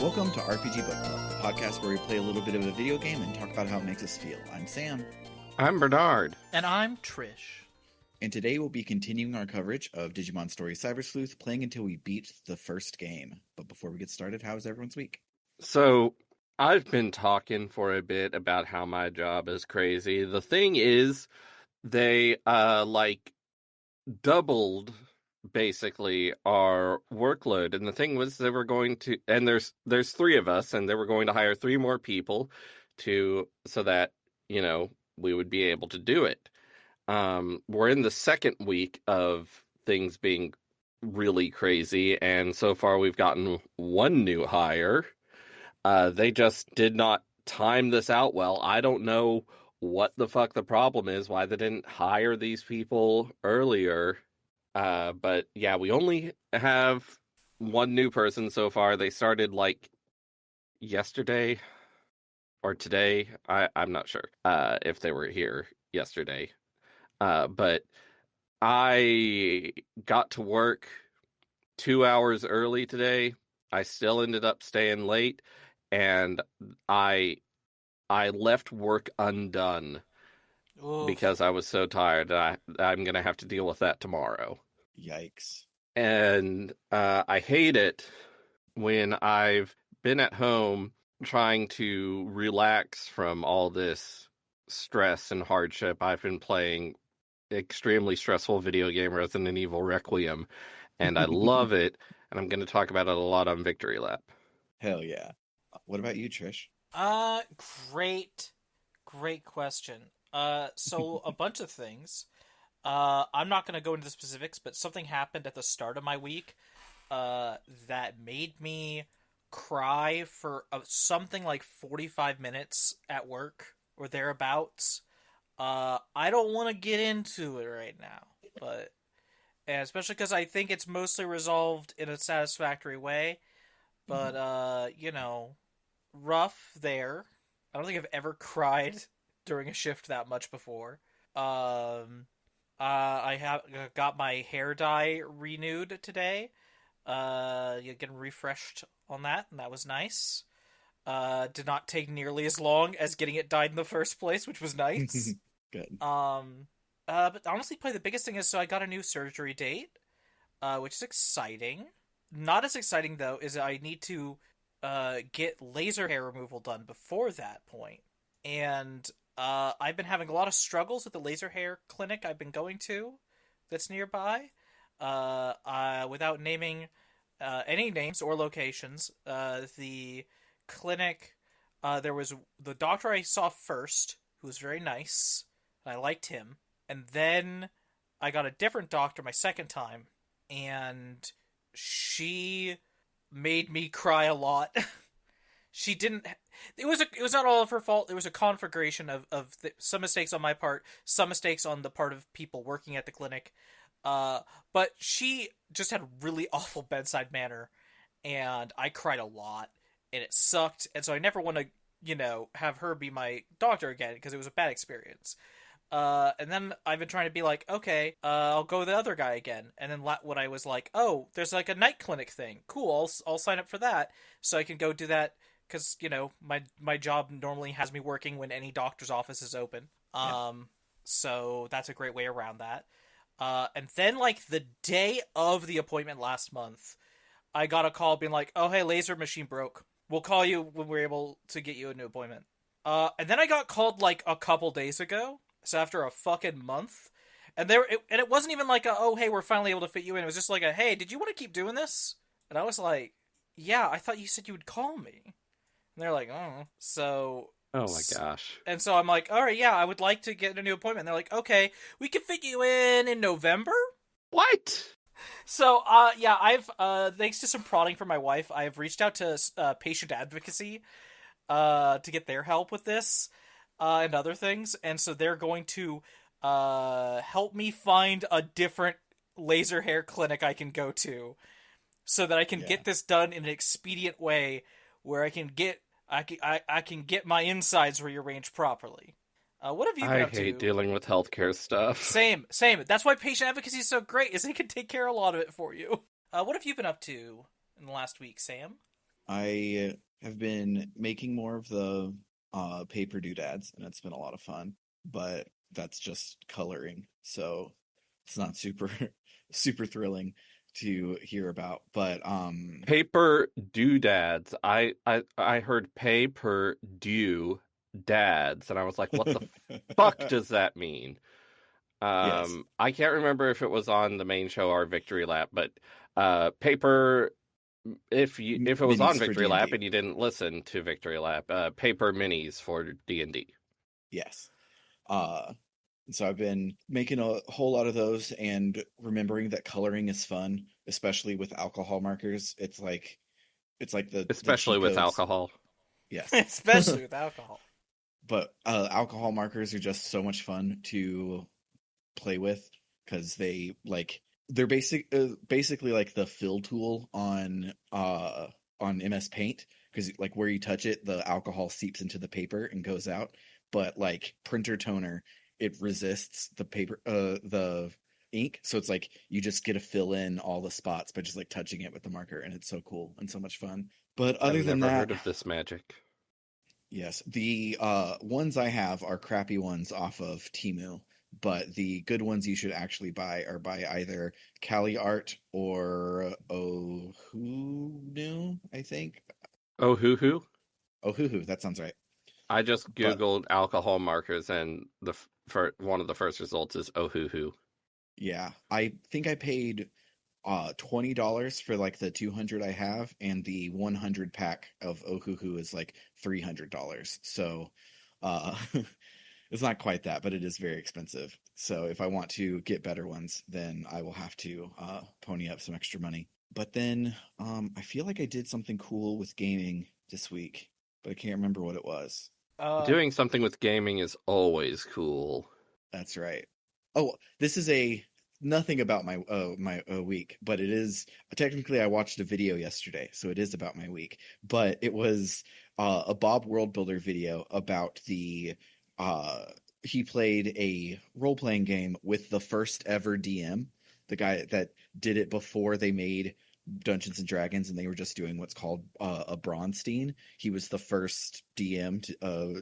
Welcome to RPG Book Club, the podcast where we play a little bit of a video game and talk about how it makes us feel. I'm Sam. I'm Bernard. And I'm Trish. And today we'll be continuing our coverage of Digimon Story Cyber Sleuth, playing until we beat the first game. But before we get started, how's everyone's week? So, I've been talking for a bit about how my job is crazy. The thing is, they, doubled, basically, our workload. And the thing was, they were going to, and there's three of us, and they were going to hire three more people so that, we would be able to do it. We're in the second week of things being really crazy, and so far we've gotten one new hire. They just did not time this out well. I don't know what the fuck the problem is, why they didn't hire these people earlier. But yeah, we only have one new person so far. They started yesterday or today. I'm not sure if they were here yesterday. But I got to work 2 hours early today. I still ended up staying late, and I left work undone because I was so tired. I'm going to have to deal with that tomorrow. Yikes. And I hate it when I've been at home trying to relax from all this stress and hardship. I've been playing extremely stressful video game Resident Evil Requiem, and I love it, and I'm going to talk about it a lot on Victory Lap. Hell yeah. What about you, Trish? Great question. So a bunch of things. I'm not going to go into the specifics, but something happened at the start of my week that made me cry for something like 45 minutes at work or thereabouts. I don't want to get into it right now, but especially because I think it's mostly resolved in a satisfactory way. But rough there. I don't think I've ever cried during a shift that much before. I have got my hair dye renewed today. Getting refreshed on that, and that was nice. Did not take nearly as long as getting it dyed in the first place, which was nice. Good. But honestly, probably the biggest thing is, so I got a new surgery date, which is exciting. Not as exciting, though, is I need to get laser hair removal done before that point. And I've been having a lot of struggles with the laser hair clinic I've been going to that's nearby. Without naming any names or locations, the clinic, there was the doctor I saw first, who was very nice, and I liked him. And then I got a different doctor my second time, and she made me cry a lot. She didn't. It was not all of her fault. It was a conflagration of some mistakes on my part, some mistakes on the part of people working at the clinic. But she just had a really awful bedside manner, and I cried a lot, and it sucked. And so I never want to, have her be my doctor again, because it was a bad experience. And then I've been trying to be like, okay, I'll go with the other guy again. And then when I was like, oh, there's like a night clinic thing. Cool, I'll sign up for that, so I can go do that. Because, my job normally has me working when any doctor's office is open. So that's a great way around that. And then, the day of the appointment last month, I got a call being like, oh, hey, laser machine broke. We'll call you when we're able to get you a new appointment. And then I got called, a couple days ago. So after a fucking month. And it wasn't even oh, hey, we're finally able to fit you in. It was just hey, did you want to keep doing this? And I was like, yeah, I thought you said you would call me. And they're like, oh. So... Oh my gosh. And so I'm like, all right, yeah, I would like to get a new appointment. And they're like, okay, we can fit you in November? What? So, yeah, I've, thanks to some prodding from my wife, I've reached out to patient advocacy to get their help with this and other things. And so they're going to help me find a different laser hair clinic I can go to so that I can get this done in an expedient way where I can get my insides rearranged properly. What have you been up to? I hate dealing with healthcare stuff. Same. That's why patient advocacy is so great, is they can take care of a lot of it for you. What have you been up to in the last week, Sam? I have been making more of the paper doodads, and it's been a lot of fun. But that's just coloring, so it's not super super thrilling to hear about. But Paper doodads. I heard pay per due dads, and I was like, what the fuck does that mean? yes, I can't remember if it was on the main show or Victory Lap, but paper. If it was on minis for Victory D and Lap D. and you didn't listen to Victory Lap, paper minis for D&D. Yes. Uh, so I've been making a whole lot of those and remembering that coloring is fun, especially with alcohol markers. It's like the Especially cheat with codes. alcohol. Yes. Especially with alcohol. But alcohol markers are just so much fun to play with because they're basically like the fill tool on MS Paint, because like where you touch it, the alcohol seeps into the paper and goes out. But like printer toner, it resists the paper the ink, so it's like you just get to fill in all the spots by just like touching it with the marker, and it's so cool and so much fun. But I've other than never that, heard of this magic. yes, the ones I have are crappy ones off of Temu, but the good ones you should actually buy are by either Cali Art or Ohuhu, I think. Oh, hoo. Ohuhu, that sounds right. I just But googled alcohol markers, and for one of the first results is oh, hoo. yeah, I think I paid $20 for like the 200 I have, and the 100 pack of Ohuhu is like $300. So uh it's not quite that, but it is very expensive. So if I want to get better ones, then I will have to pony up some extra money. But then I feel like I did something cool with gaming this week, but I can't remember what it was. Uh, Doing something with gaming is always cool. That's right. Oh, this is a nothing about my week, but it is technically I watched a video yesterday, so it is about my week. But it was a Bob World Builder video about the uh he played a role playing game with the first ever DM, the guy that did it before they made Dungeons and Dragons, and they were just doing what's called a Bronstein. He was the first DM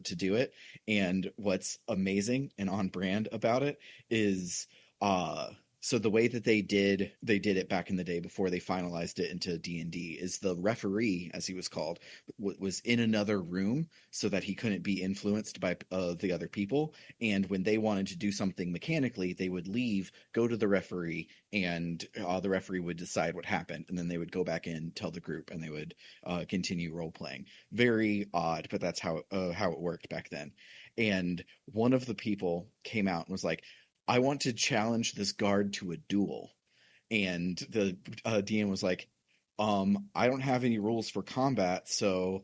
to do it, and what's amazing and on brand about it is uh so the way that they did it back in the day before they finalized it into D&D is the referee, as he was called, was in another room so that he couldn't be influenced by the other people. And when they wanted to do something mechanically, they would leave, go to the referee, and the referee would decide what happened, and then they would go back in, tell the group, and they would continue role playing. Very odd, but that's how it worked back then. And one of the people came out and was like, "I want to challenge this guard to a duel." And the DM was like, I don't have any rules for combat, so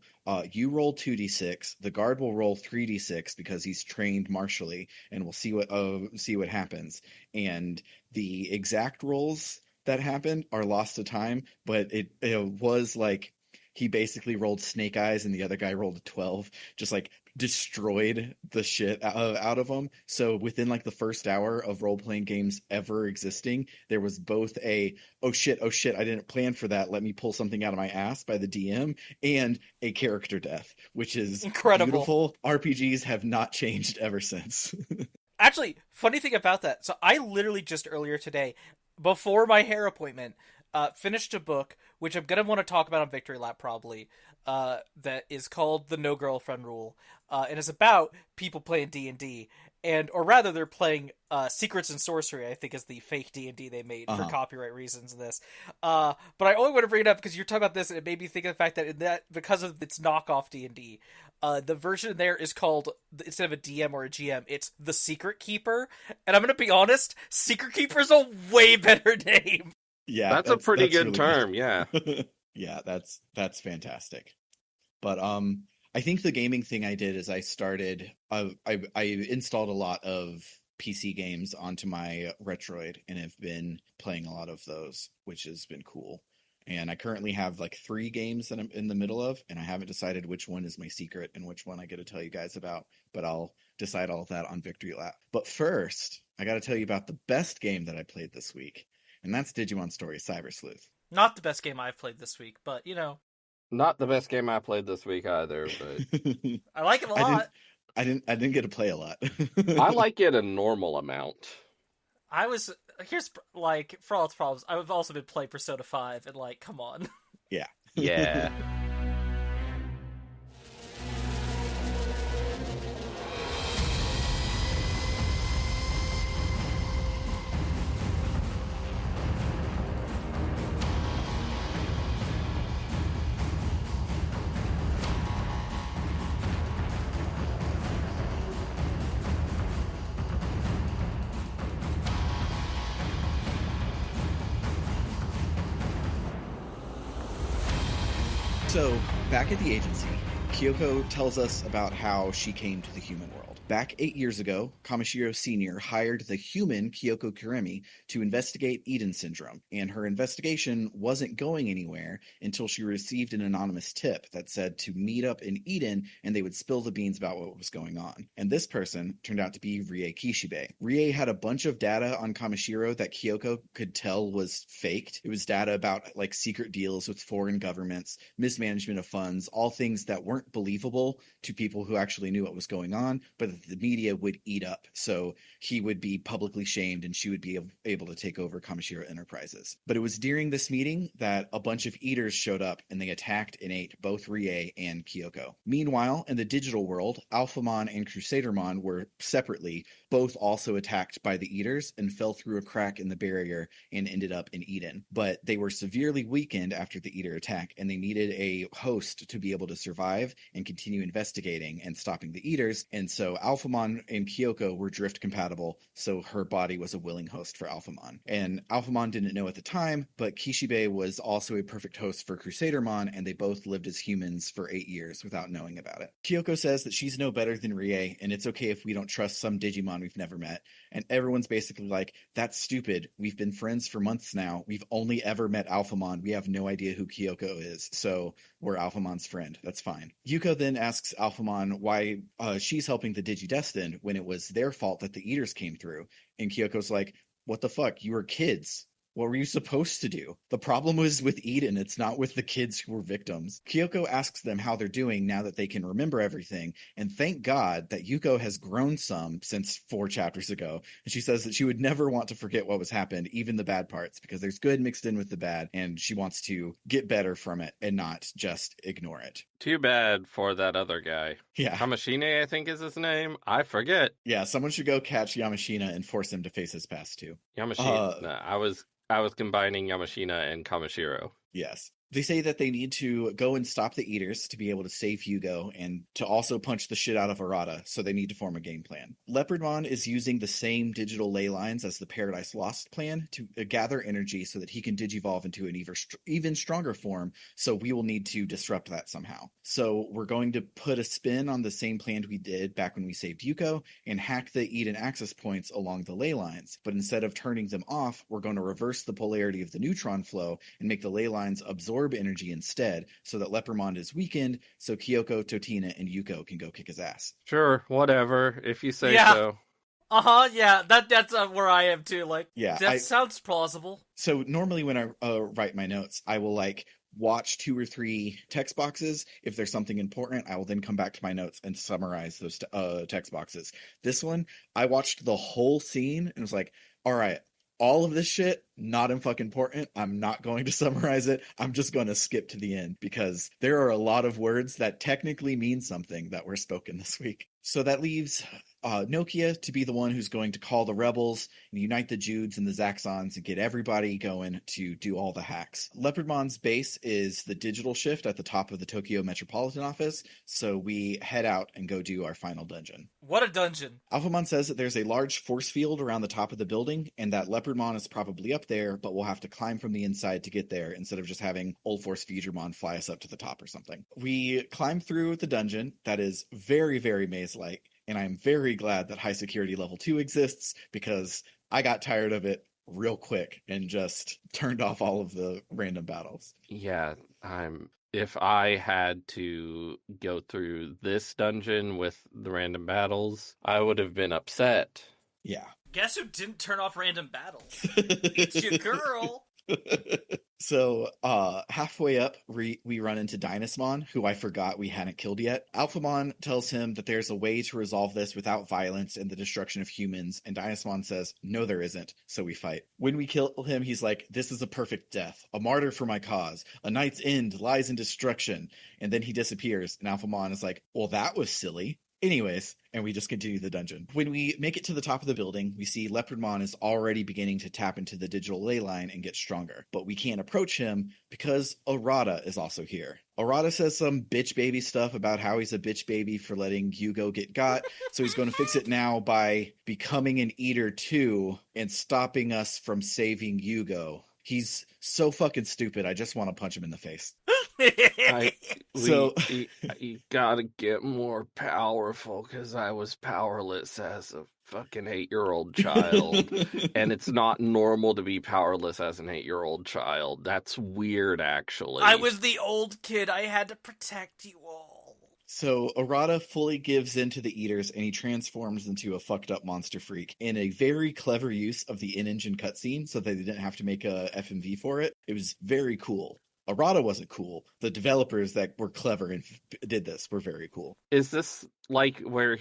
you roll 2d6. The guard will roll 3d6 because he's trained martially, and we'll see what happens." And the exact rolls that happened are lost to time, but it was like he basically rolled snake eyes, and the other guy rolled a 12, just like destroyed the shit out of them. So within like the first hour of role playing games ever existing, there was both a oh shit, I didn't plan for that, let me pull something out of my ass by the DM, and a character death, which is incredible. beautiful. RPGs have not changed ever since. Actually, funny thing about that. So I literally just earlier today, before my hair appointment, finished a book which I'm gonna want to talk about on Victory Lap probably. That is called The No Girlfriend Rule, and it's about people playing D&D, and or rather they're playing Secrets and Sorcery. I think is the fake D&D they made for Uh-huh. copyright reasons. In this, but I only want to bring it up because you're talking about this, and it made me think of the fact that in that because of its knockoff D&D, the version there is called, instead of a DM or a GM, it's the Secret Keeper. And I'm gonna be honest, Secret Keeper is a way better name. Yeah, That's a that's pretty that's good really term, yeah. good. Yeah, that's fantastic. But I think the gaming thing I did is I installed a lot of PC games onto my Retroid and have been playing a lot of those, which has been cool. And I currently have like 3 games that I'm in the middle of, and I haven't decided which one is my secret and which one I get to tell you guys about, but I'll decide all of that on Victory Lap. But first, I got to tell you about the best game that I played this week, and that's Digimon Story Cyber Sleuth. Not the best game I've played this week, but you know. Not the best game I played this week either, but I like him a I didn't lot. I didn't get to play a lot. I like it a normal amount. I was here's like for all its problems. I've also been playing Persona 5, and like, come on. Yeah. Yeah. So, back at the agency, Kyoko tells us about how she came to the human world. Back 8 years ago, Kamishiro Sr. hired the human Kyoko Kuremi to investigate Eden syndrome, and her investigation wasn't going anywhere until she received an anonymous tip that said to meet up in Eden and they would spill the beans about what was going on. And this person turned out to be Rie Kishibe. Rie had a bunch of data on Kamishiro that Kyoko could tell was faked. It was data about like secret deals with foreign governments, mismanagement of funds, all things that weren't believable to people who actually knew what was going on, but that the media would eat up. So he would be publicly shamed and she would be able to take over Kamishiro Enterprises. But it was during this meeting that a bunch of eaters showed up and they attacked and ate both Rie and Kyoko. Meanwhile, in the digital world, Alphamon and Crusadermon were separately both also attacked by the eaters and fell through a crack in the barrier and ended up in Eden. But they were severely weakened after the eater attack and they needed a host to be able to survive and continue investigating and stopping the eaters. And so Alphamon and Kyoko were drift compatible, so her body was a willing host for Alphamon. And Alphamon didn't know at the time, but Kishibe was also a perfect host for Crusadermon, and they both lived as humans for 8 years without knowing about it. Kyoko says that she's no better than Rie, and it's okay if we don't trust some Digimon we've never met. And everyone's basically like, that's stupid. We've been friends for months now. We've only ever met Alphamon. We have no idea who Kyoko is, so we're Alphamon's friend. That's fine. Yuko then asks Alphamon why she's helping the Digidestined when it was their fault that the Eaters came through. And Kyoko's like, what the fuck? You were kids. What were you supposed to do? The problem was with Eden. It's not with the kids who were victims. Kyoko asks them how they're doing now that they can remember everything. And thank God that Yuko has grown some since 4 chapters ago. And she says that she would never want to forget what was happened, even the bad parts, because there's good mixed in with the bad. And she wants to get better from it and not just ignore it. Too bad for that other guy. Yeah. Kamishine, I think is his name. I forget. Yeah, someone should go catch Yamashina and force him to face his past too. Yamashina. Nah, I was combining Yamashina and Kamishiro. Yes. They say that they need to go and stop the Eaters to be able to save Hugo and to also punch the shit out of Arata, so they need to form a game plan. Leopardmon is using the same digital ley lines as the Paradise Lost plan to gather energy so that he can digivolve into an even stronger form, so we will need to disrupt that somehow. So we're going to put a spin on the same plan we did back when we saved Yuko and hack the Eden access points along the ley lines, but instead of turning them off, we're going to reverse the polarity of the neutron flow and make the ley lines absorb energy instead, so that Leopardmon is weakened, so Kyoko, Totina, and Yuko can go kick his ass. Sure, whatever, if you say Yeah. so. Yeah, that's where I am too. Like, Yeah, that sounds plausible. So normally when I write my notes, I will like watch 2 or 3 text boxes. If there's something important, I will then come back to my notes and summarize those text boxes. This one, I watched the whole scene and was like, all right, all of this shit, not fucking important. I'm not going to summarize it. I'm just going to skip to the end because there are a lot of words that technically mean something that were spoken this week. So that leaves Nokia to be the one who's going to call the rebels and unite the Judes and the Zaxxons and get everybody going to do all the hacks. Leopardmon's base is the digital shift at the top of the Tokyo Metropolitan Office, so we head out and go do our final dungeon. What a dungeon. Alphamon says that there's a large force field around the top of the building and that Leopardmon is probably up there, but we'll have to climb from the inside to get there instead of just having Old Force Futuremon fly us up to the top or something. We climb through the dungeon that is very, very maze-like, and I'm very glad that high security level 2 exists because I got tired of it real quick and just turned off all of the random battles. Yeah, if I had to go through this dungeon with the random battles, I would have been upset. Yeah. Guess who didn't turn off random battles? It's your girl. So, halfway up, we run into Dynasmon, who I forgot we hadn't killed yet. Alphamon tells him that there's a way to resolve this without violence and the destruction of humans, and Dynasmon says, no, there isn't, so we fight. When we kill him, he's like, this is a perfect death, a martyr for my cause, a night's end lies in destruction, and then he disappears, and Alphamon is like, well, that was silly. Anyways, and we just continue the dungeon. When we make it to the top of the building, we see Leopardmon is already beginning to tap into the digital ley line and get stronger. But we can't approach him because Arata is also here. Arata says some bitch baby stuff about how he's a bitch baby for letting Hugo get got. So he's going to fix it now by becoming an eater too and stopping us from saving Hugo. He's so fucking stupid. I just want to punch him in the face. You gotta get more powerful because I was powerless as a fucking 8-year-old child. And it's not normal to be powerless as an 8-year-old child. That's weird, actually. I was the old kid. I had to protect you all. So Arata fully gives in to the Eaters and he transforms into a fucked up monster freak in a very clever use of the in-engine cutscene so that they didn't have to make a FMV for it. It was very cool. Arata wasn't cool. The developers that were clever and did this were very cool. Is this like where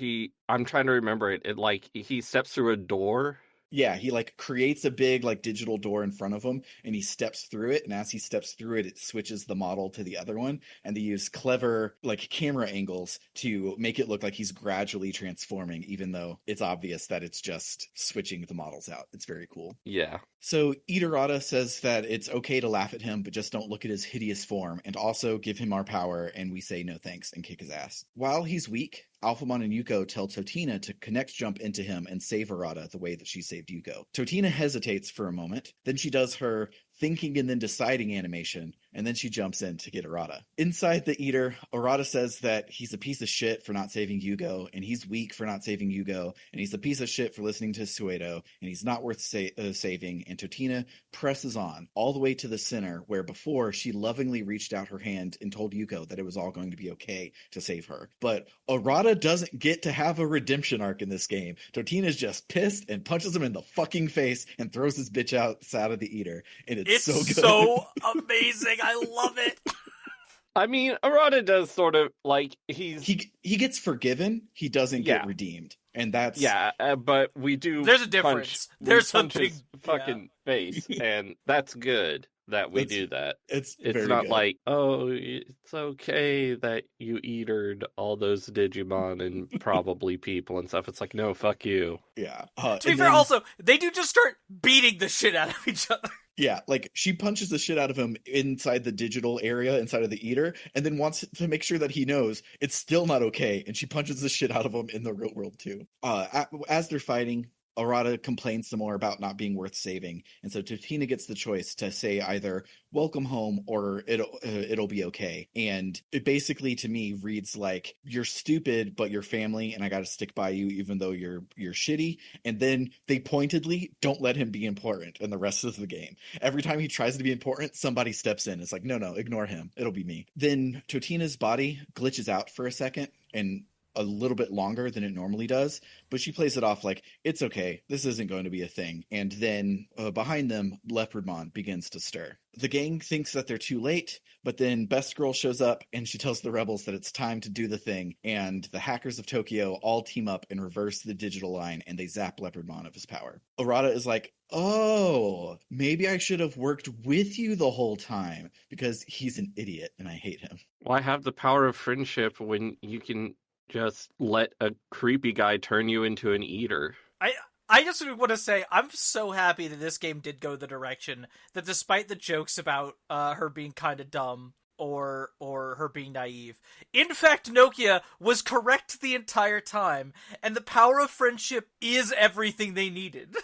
I'm trying to remember it like he steps through a door? Yeah, he like creates a big like digital door in front of him and he steps through it, and as he steps through it, it switches the model to the other one, and they use clever like camera angles to make it look like he's gradually transforming, even though it's obvious that it's just switching the models out. It's very cool. Yeah. So Iterata says that it's okay to laugh at him, but just don't look at his hideous form, and also give him our power, and we say no thanks and kick his ass. While he's weak, Alphamon and Yuko tell Totina to connect jump into him and save Arata the way that she saved Yuko. Totina hesitates for a moment, then she does her thinking and then deciding animation, and then she jumps in to get Arata. Inside the Eater, Arata says that he's a piece of shit for not saving Yugo, and he's weak for not saving Yugo, and he's a piece of shit for listening to Suedo, and he's not worth saving, and Totina presses on, all the way to the center, where before she lovingly reached out her hand and told Yuko that it was all going to be okay to save her. But Arata doesn't get to have a redemption arc in this game. Totina's just pissed and punches him in the fucking face and throws his bitch out of the Eater, and it's so good. So amazing. I love it. I mean, Arata does sort of like he gets forgiven. He doesn't get redeemed, and that's but we do. There's a difference. There's a big fucking face, and that's good that we do that. It's not good. Like, oh, it's okay that you eatered all those Digimon and probably people and stuff. It's like, no, fuck you. Yeah. To be fair, also, they do just start beating the shit out of each other. Yeah, like she punches the shit out of him inside the digital area, inside of the Eater, and then wants to make sure that he knows it's still not okay, and she punches the shit out of him in the real world too. As they're fighting, Arata complains some more about not being worth saving, and so Totina gets the choice to say either welcome home or it'll be okay. And it basically to me reads like, you're stupid but you're family and I gotta stick by you even though you're shitty. And then they pointedly don't let him be important in the rest of the game. Every time he tries to be important, somebody steps in. It's like, no, ignore him, it'll be me. Then Totina's body glitches out for a second, and a little bit longer than it normally does, but she plays it off like, it's okay, this isn't going to be a thing. And then behind them, Leopardmon begins to stir. The gang thinks that they're too late, but then Best Girl shows up and she tells the rebels that it's time to do the thing, and the hackers of Tokyo all team up and reverse the digital line, and they zap Leopardmon of his power. Arata is like, oh, maybe I should have worked with you the whole time, because he's an idiot and I hate him. Why have the power of friendship when you can just let a creepy guy turn you into an eater? I just want to say, I'm so happy that this game did go the direction that despite the jokes about her being kind of dumb or her being naive, in fact, Nokia was correct the entire time, and the power of friendship is everything they needed.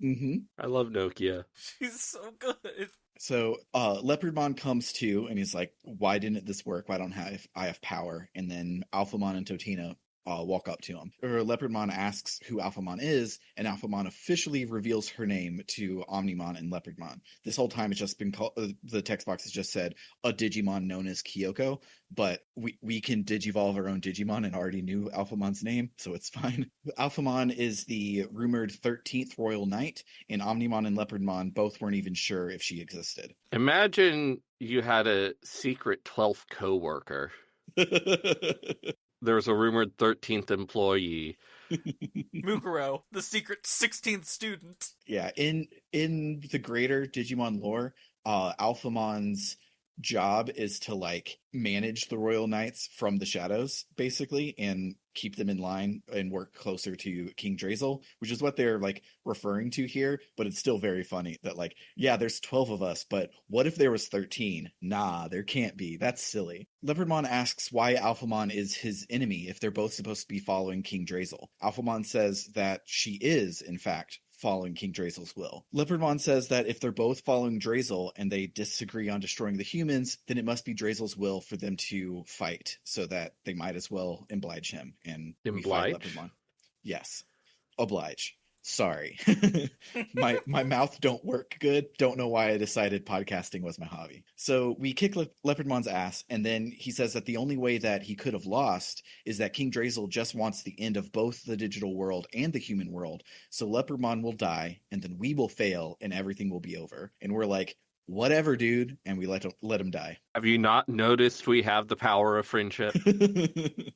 Mm-hmm. I love Nokia. She's so good. So Leopardmon comes to, and he's like, why didn't this work? Why don't I have power? And then Alphamon and Totina walk up to him. Leopardmon asks who Alphamon is, and Alphamon officially reveals her name to Omnimon and Leopardmon. This whole time it's just been called, the text box has just said a Digimon known as Kyoko, but we can digivolve our own Digimon and already knew Alphamon's name, so it's fine. Alphamon is the rumored 13th Royal Knight, and Omnimon and Leopardmon both weren't even sure if she existed. Imagine you had a secret 12th coworker. There's a rumored 13th employee. Mukuro, the secret 16th student. Yeah, in the greater Digimon lore, Alphamon's job is to like manage the Royal Knights from the shadows, basically, and keep them in line and work closer to King Drazel, which is what they're like referring to here. But it's still very funny that like, yeah, there's 12 of us, but what if there was 13? Nah, there can't be. That's silly. Leopardmon asks why Alphamon is his enemy if they're both supposed to be following King Drazel. Alphamon says that she is, in fact, following King Drazel's will. Leopardmon says that if they're both following Drazel and they disagree on destroying the humans, then it must be Drazel's will for them to fight, so that they might as well oblige him. And we fight Leopardmon. Yes. Oblige. Sorry. my mouth don't work good. Don't know why I decided podcasting was my hobby. So we kick Leopardmon's ass, and then he says that the only way that he could have lost is that King Drazel just wants the end of both the digital world and the human world. So Leopardmon will die, and then we will fail, and everything will be over. And we're like, whatever, dude, and we let him die. Have you not noticed we have the power of friendship?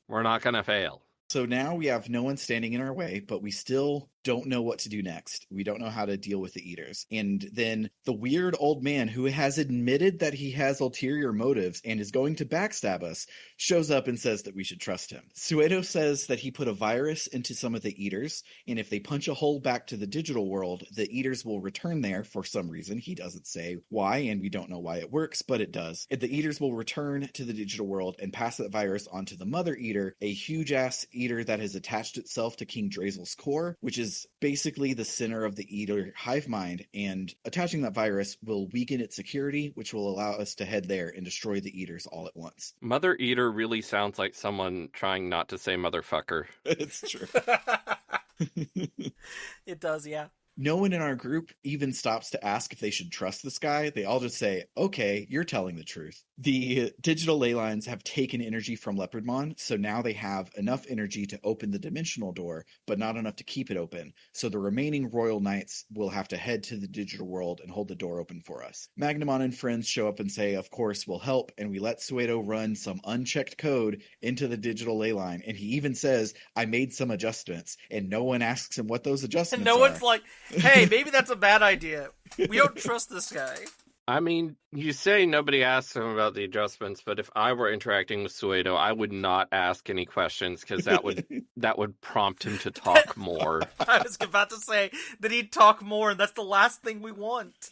We're not gonna fail. So now we have no one standing in our way, but we still don't know what to do next. We don't know how to deal with the Eaters. And then the weird old man who has admitted that he has ulterior motives and is going to backstab us shows up and says that we should trust him. Suedo says that he put a virus into some of the Eaters, and if they punch a hole back to the digital world, the Eaters will return there for some reason. He doesn't say why, and we don't know why it works, but it does. And the Eaters will return to the digital world and pass that virus onto the Mother Eater, a huge-ass Eater that has attached itself to King Drazel's core, which is basically the center of the Eater hive mind, and attaching that virus will weaken its security, which will allow us to head there and destroy the Eaters all at once. Mother Eater really sounds like someone trying not to say motherfucker. It's true. It does, yeah. No one in our group even stops to ask if they should trust this guy. They all just say, okay, you're telling the truth. The digital ley lines have taken energy from Leopardmon, so now they have enough energy to open the dimensional door, but not enough to keep it open. So the remaining Royal Knights will have to head to the digital world and hold the door open for us. Magnamon and friends show up and say, of course, we'll help, and we let Suedo run some unchecked code into the digital ley line, and he even says, I made some adjustments, and no one asks him what those adjustments And no are. one's like, hey, maybe that's a bad idea. We don't trust this guy. I mean, you say nobody asked him about the adjustments, but if I were interacting with Suedo, I would not ask any questions because that would prompt him to talk more. I was about to say that he'd talk more, and that's the last thing we want.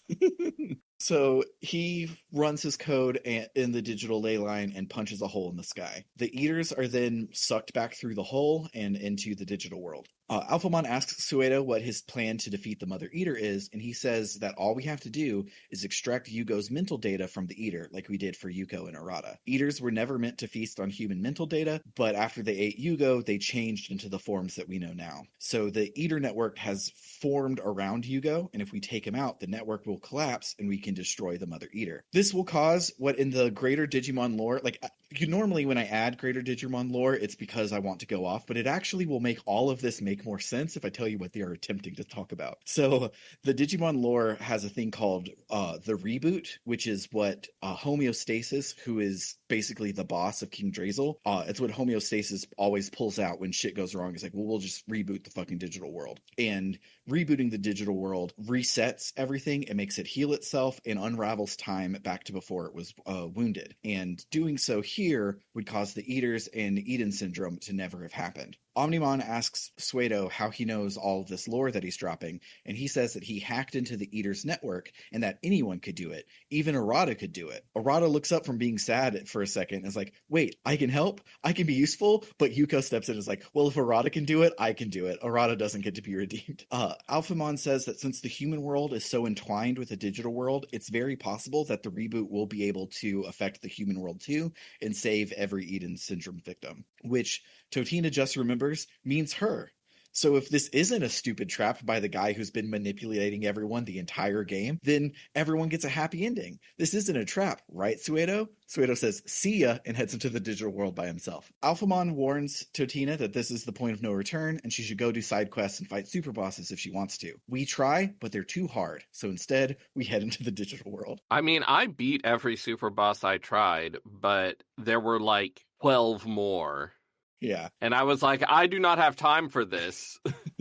So he runs his code in the digital ley line and punches a hole in the sky. The Eaters are then sucked back through the hole and into the digital world. Alphamon asks Suedo what his plan to defeat the Mother Eater is, and he says that all we have to do is extract Yugo's mental data from the Eater, like we did for Yuko and Arata. Eaters were never meant to feast on human mental data, but after they ate Yugo, they changed into the forms that we know now. So the Eater network has formed around Yugo, and if we take him out, the network will collapse and we can destroy the Mother Eater. This will cause what in the greater Digimon lore, like normally when I add greater Digimon lore, it's because I want to go off, but it actually will make all of this make more sense if I tell you what they are attempting to talk about. So the Digimon lore has a thing called the reboot, which is what Homeostasis, who is basically the boss of King Drazel, it's what Homeostasis always pulls out when shit goes wrong. It's like, well, we'll just reboot the fucking digital world. And rebooting the digital world resets everything. It makes it heal itself and unravels time back to before it was wounded. And doing so here would cause the Eaters and Eden syndrome to never have happened. Omnimon asks Suedo how he knows all of this lore that he's dropping, and he says that he hacked into the Eater's network and that anyone could do it. Even Arata could do it. Arata looks up from being sad for a second and is like, wait, I can help? I can be useful? But Yuko steps in and is like, well, if Arata can do it, I can do it. Arata doesn't get to be redeemed. Alphamon says that since the human world is so entwined with the digital world, it's very possible that the reboot will be able to affect the human world too and save every Eden syndrome victim, which Totina just remembers means her. So if this isn't a stupid trap by the guy who's been manipulating everyone the entire game, then everyone gets a happy ending. This isn't a trap, right, Suedo? Suedo says, see ya, and heads into the digital world by himself. Alphamon warns Totina that this is the point of no return, and she should go do side quests and fight super bosses if she wants to. We try, but they're too hard, so instead, we head into the digital world. I mean, I beat every super boss I tried, but there were like 12 more. Yeah. And I was like, I do not have time for this.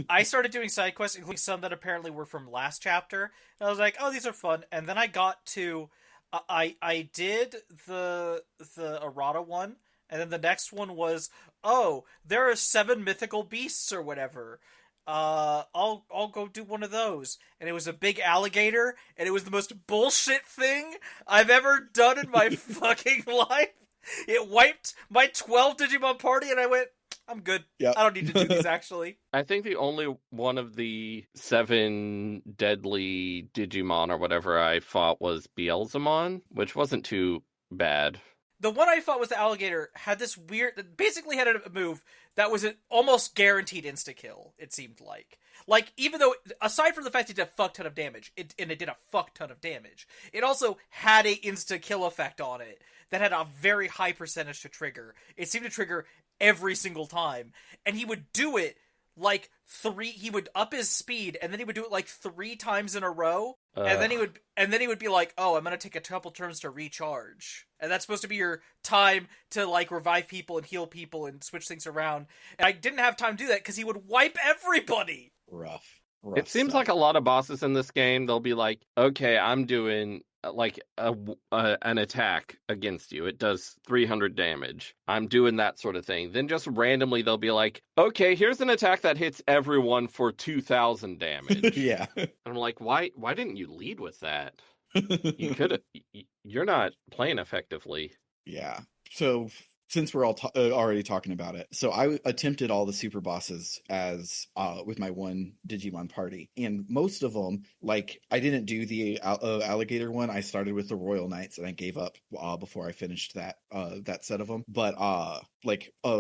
I started doing side quests, including some that apparently were from last chapter. And I was like, oh, these are fun. And then I got to, I did the errata one, and then the next one was, oh, there are 7 mythical beasts or whatever. I'll go do one of those. And it was a big alligator, and it was the most bullshit thing I've ever done in my fucking life. It wiped my 12 Digimon party, and I went, I'm good. Yep. I don't need to do these, actually. I think the only one of the 7 deadly Digimon or whatever I fought was Beelzemon, which wasn't too bad. The one I fought was the alligator, had this weird, basically had a move that was an almost guaranteed insta-kill, it seemed like. Like, even though, aside from the fact it did a fuck ton of damage, it did a fuck ton of damage, it also had a insta-kill effect on it that had a very high percentage to trigger. It seemed to trigger every single time, and he would do it like he would up his speed, and then he would do it like 3 times in a row, and then he would be like, oh, I'm gonna take a couple turns to recharge. And that's supposed to be your time to like revive people and heal people and switch things around. And I didn't have time to do that because he would wipe everybody. Rough It seems stuff. like a lot of bosses in this game, they'll be like, okay, I'm doing like an attack against you. It does 300 damage. I'm doing that sort of thing. Then just randomly they'll be like, okay, here's an attack that hits everyone for 2,000 damage. Yeah. And I'm like, why didn't you lead with that? You could have. You're not playing effectively. Yeah. So since we're all already talking about it, so I attempted all the super bosses as with my one Digimon party, and most of them, like I didn't do the alligator one. I started with the Royal Knights, and I gave up before I finished that set of them. But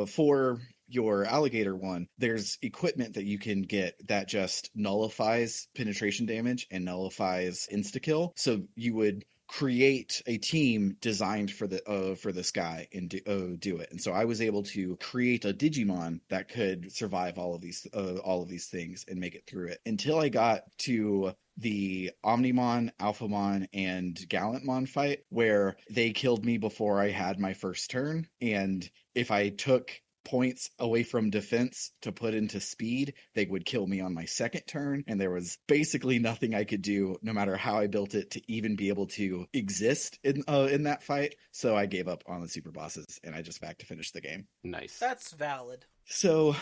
for your alligator one, there's equipment that you can get that just nullifies penetration damage and nullifies insta kill. So you would create a team designed for this guy and do it. And so I was able to create a Digimon that could survive all of these things and make it through it until I got to the Omnimon, Alphamon, and Gallantmon fight, where they killed me before I had my first turn. And if I took points away from defense to put into speed, they would kill me on my second turn, and there was basically nothing I could do, no matter how I built it, to even be able to exist in that fight. So I gave up on the super bosses, and I just back to finish the game. Nice. That's valid. So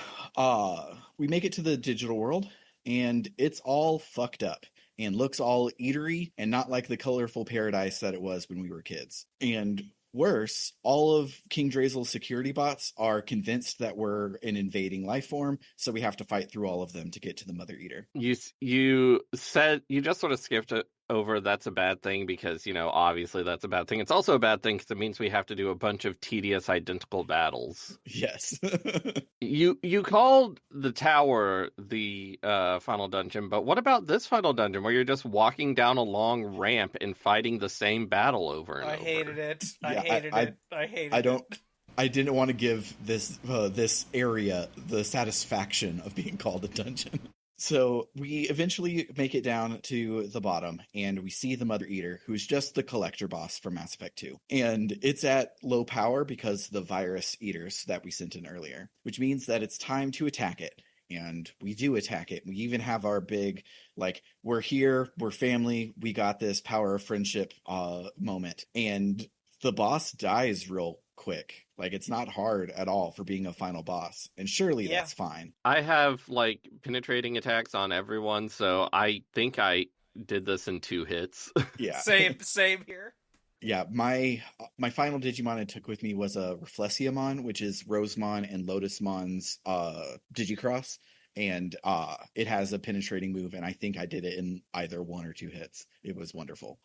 we make it to the digital world, and it's all fucked up and looks all eatery and not like the colorful paradise that it was when we were kids. And worse, all of King Drazel's security bots are convinced that we're an invading life form, so we have to fight through all of them to get to the Mother Eater. You said, you just sort of skipped it over, that's a bad thing, because, obviously that's a bad thing. It's also a bad thing because it means we have to do a bunch of tedious identical battles. Yes. You called the tower the final dungeon, but what about this final dungeon where you're just walking down a long ramp and fighting the same battle over and over? I hated it. I didn't want to give this area the satisfaction of being called a dungeon. So we eventually make it down to the bottom, and we see the Mother Eater, who's just the collector boss from Mass Effect 2. And it's at low power because of the virus eaters that we sent in earlier, which means that it's time to attack it. And we do attack it. We even have our big, we're here, we're family, we got this power of friendship moment. And the boss dies real quick. It's not hard at all for being a final boss, and surely that's fine. I have penetrating attacks on everyone, so I think I did this in 2 hits. Yeah. Same here. Yeah, my final Digimon I took with me was a Reflexiamon, which is Rosemon and Lotusmon's Digicross. and it has a penetrating move, and I think I did it in either 1 or 2 hits. It was wonderful.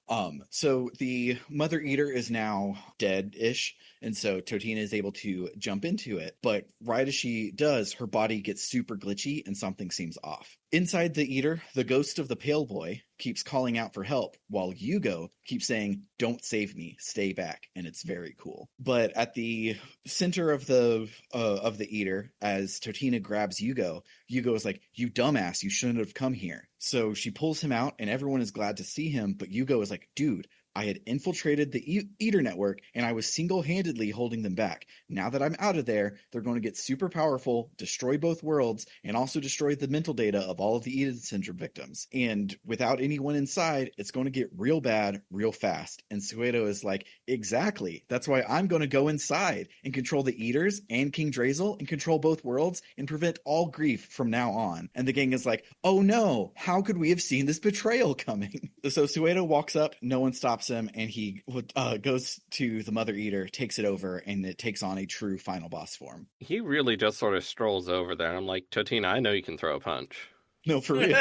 So the Mother Eater is now dead-ish, and so Totina is able to jump into it, but right as she does, her body gets super glitchy and something seems off. Inside the Eater, the ghost of the Pale Boy keeps calling out for help, while Yugo keeps saying, "Don't save me, stay back," and it's very cool. But at the center of the Eater, as Totina grabs Yugo, Yugo is like, "You dumbass, you shouldn't have come here." So she pulls him out, and everyone is glad to see him, but Yugo is like, "Dude, I had infiltrated the Eater network, and I was single-handedly holding them back. Now that I'm out of there, they're going to get super powerful, destroy both worlds, and also destroy the mental data of all of the Eden Syndrome victims. And without anyone inside, it's going to get real bad real fast." And Suedo is like, "Exactly. That's why I'm going to go inside and control the Eaters and King Drazel and control both worlds and prevent all grief from now on." And the gang is like, "Oh no, how could we have seen this betrayal coming?" So Suedo walks up, no one stops him, and he goes to the Mother Eater, takes it over, and it takes on a true final boss form. He really just sort of strolls over there. I'm like, Totina, I know you can throw a punch. No, for real.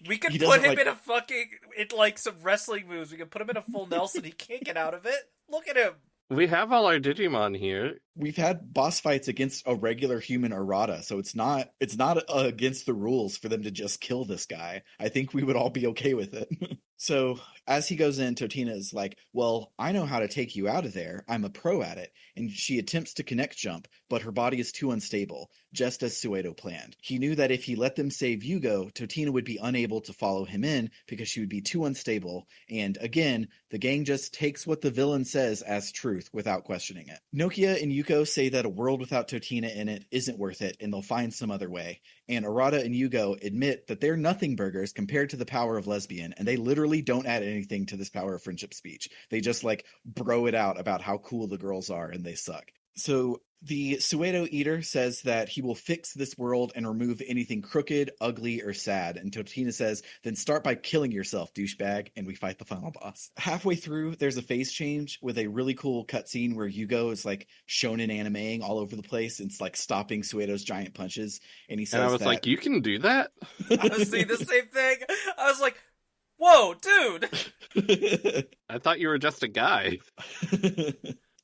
We could He put doesn't, him like- in a fucking, in like some wrestling moves. We could put him in a full Nelson. He can't get out of it. Look at him. We have all our Digimon here. We've had boss fights against a regular human errata, so it's not against the rules for them to just kill this guy. I think we would all be okay with it. So as he goes in, Totina is like, "Well, I know how to take you out of there. I'm a pro at it." And she attempts to connect jump, but her body is too unstable, just as Suedo planned. He knew that if he let them save Yugo, Totina would be unable to follow him in because she would be too unstable. And again, the gang just takes what the villain says as truth without questioning it. Nokia and Yuko say that a world without Totina in it isn't worth it, and they'll find some other way. And Arata and Yugo admit that they're nothing burgers compared to the power of lesbian, and they literally don't add anything to this power of friendship speech. They just like bro it out about how cool the girls are, and they suck. So the Suedo Eater says that he will fix this world and remove anything crooked, ugly, or sad. And Totina says, "Then start by killing yourself, douchebag," and we fight the final boss. Halfway through, there's a phase change with a really cool cutscene where Yugo is like shonen animeing all over the place. And it's like stopping Suedo's giant punches. And he says, And I was like, "You can do that?" I was saying the same thing. I was like, "Whoa, dude." I thought you were just a guy.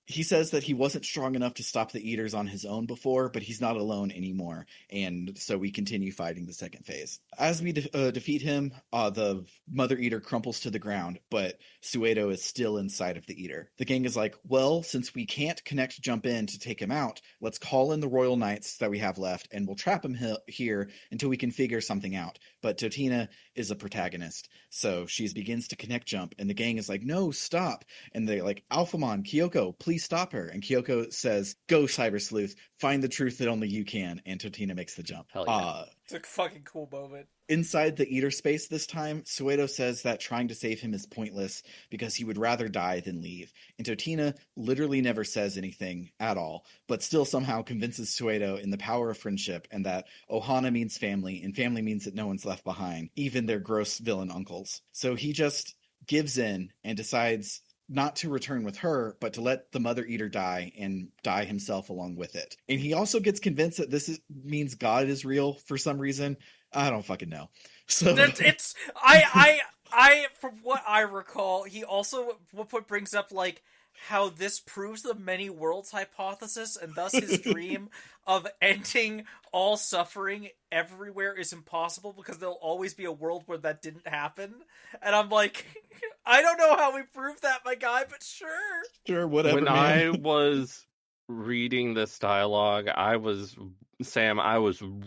He says that he wasn't strong enough to stop the Eaters on his own before, but he's not alone anymore, and so we continue fighting the second phase. As we defeat him, the Mother Eater crumples to the ground, but Suedo is still inside of the Eater. The gang is like, "Well, since we can't connect jump in to take him out, let's call in the Royal Knights that we have left, and we'll trap him here until we can figure something out." But Totina is a protagonist, so she begins to connect jump, and the gang is like, "No, stop." And they're like, "Alphamon, Kyoko, please stop her." And Kyoko says, "Go, Cyber Sleuth, find the truth that only you can." And Totina makes the jump. Hell yeah. It's a fucking cool moment. Inside the Eater space this time, Suedo says that trying to save him is pointless because he would rather die than leave. And Totina literally never says anything at all, but still somehow convinces Suedo in the power of friendship and that Ohana means family, and family means that no one's left behind, even their gross villain uncles. So he just gives in and decides not to return with her, but to let the Mother Eater die and die himself along with it. And he also gets convinced that means God is real for some reason. I don't fucking know. So It's I from what I recall, he also what brings up like how this proves the many worlds hypothesis, and thus his dream of ending all suffering everywhere is impossible because there'll always be a world where that didn't happen. And I'm like, I don't know how we prove that, my guy, but sure, whatever. When man. I was reading this dialogue, I was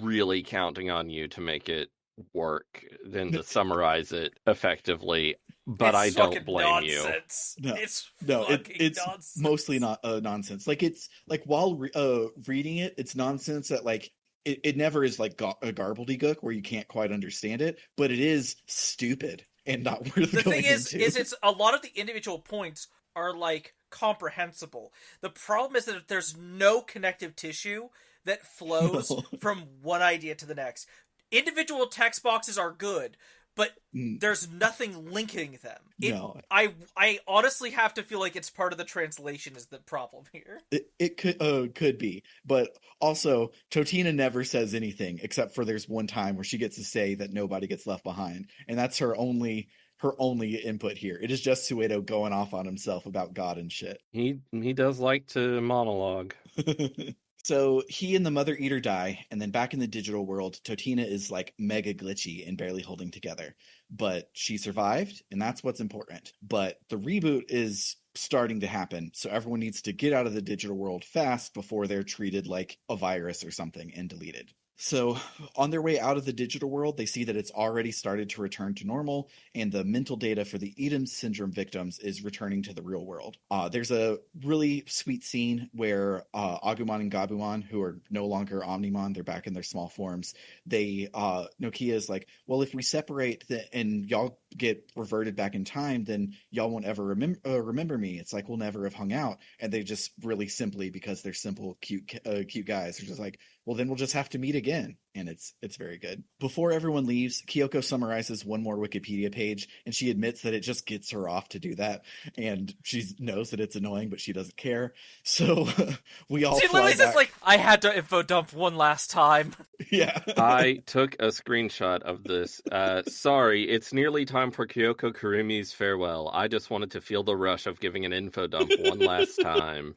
really counting on you to make it work, then to summarize it effectively. But I it's don't fucking blame nonsense. No. It's No, fucking it's nonsense. mostly not nonsense. Like it's like while reading it, it's nonsense that like it never is like a garbledy-gook where you can't quite understand it, but it is stupid and not worth The going thing is into. it's a lot of the individual points are like comprehensible. The problem is that there's no connective tissue that flows No. from one idea to the next. Individual text boxes are good, but there's nothing linking them. No. I honestly have to feel like it's part of the translation is the problem here. It could be, but also Totina never says anything except for there's one time where she gets to say that nobody gets left behind, and that's her only input here. It is just Suedo going off on himself about God and shit. He does like to monologue. So he and the Mother Eater die, and then back in the digital world, Totina is like mega glitchy and barely holding together. But she survived, and that's what's important. But the reboot is starting to happen, so everyone needs to get out of the digital world fast before they're treated like a virus or something and deleted. So on their way out of the digital world, they see that it's already started to return to normal, and the mental data for the Eden syndrome victims is returning to the real world. There's a really sweet scene where Agumon and Gabumon, who are no longer Omnimon, they're back in their small forms. Nokia is like, well, if we separate and y'all get reverted back in time, then y'all won't ever remember me. It's like we'll never have hung out. And they just really simply, because they're simple, cute guys, they're just like, well, then we'll just have to meet again. And it's very good. Before everyone leaves, Kyoko summarizes one more Wikipedia page, and she admits that it just gets her off to do that. And she knows that it's annoying, but she doesn't care. So we all She literally says, like, I had to info dump one last time. Yeah. I took a screenshot of this. Sorry, it's nearly time for Kyoko Kurumi's farewell. I just wanted to feel the rush of giving an info dump one last time.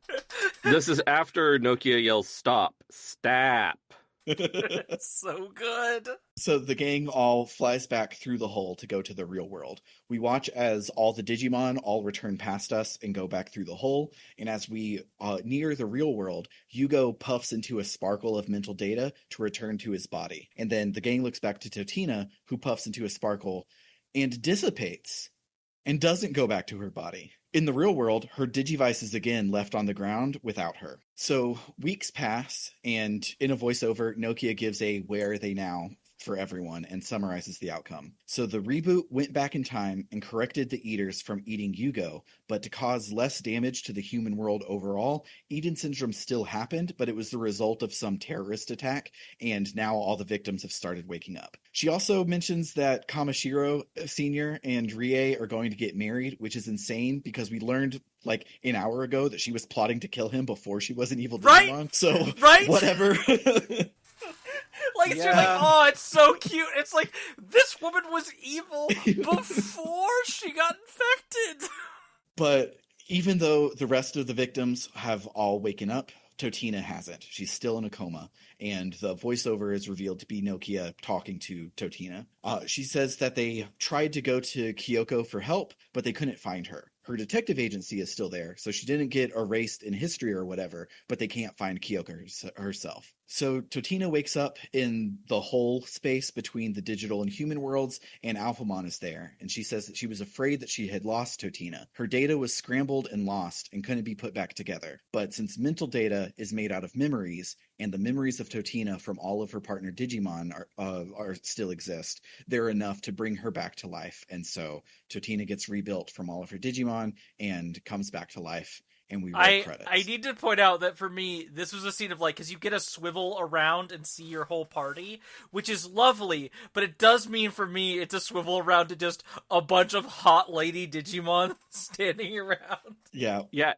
This is after Nokia yells, stop, stab. So good. So the gang all flies back through the hole to go to the real world. We watch as all the Digimon all return past us and go back through the hole. And as we near the real world, Yugo puffs into a sparkle of mental data to return to his body. And then the gang looks back to Totina, who puffs into a sparkle and dissipates and doesn't go back to her body. In the real world, her Digivice is again left on the ground without her. So weeks pass, and in a voiceover, Nokia gives a "where are they now" for everyone and summarizes the outcome. So the reboot went back in time and corrected the Eaters from eating Yugo, but to cause less damage to the human world overall, Eden Syndrome still happened, but it was the result of some terrorist attack, and now all the victims have started waking up. She also mentions that Kamashiro Sr. and Rie are going to get married, which is insane because we learned like an hour ago that she was plotting to kill him before she was an evil Digimon. Right? So Right? whatever. Like, you're like, oh, it's so cute. It's like, this woman was evil before she got infected. But even though the rest of the victims have all waken up, Totina hasn't. She's still in a coma, and the voiceover is revealed to be Nokia talking to Totina. She says that they tried to go to Kyoko for help, but they couldn't find her. Her detective agency is still there, so she didn't get erased in history or whatever, but they can't find Kyoko herself. So Totina wakes up in the whole space between the digital and human worlds, and Alphamon is there, and she says that she was afraid that she had lost Totina. Her data was scrambled and lost and couldn't be put back together. But since mental data is made out of memories, and the memories of Totina from all of her partner Digimon are still exist, they're enough to bring her back to life. And so Totina gets rebuilt from all of her Digimon and comes back to life. And we roll credits. I need to point out that for me, this was a scene of like, because you get a swivel around and see your whole party, which is lovely, but it does mean for me, it's a swivel around to just a bunch of hot lady Digimon standing around. Yeah. Yeah,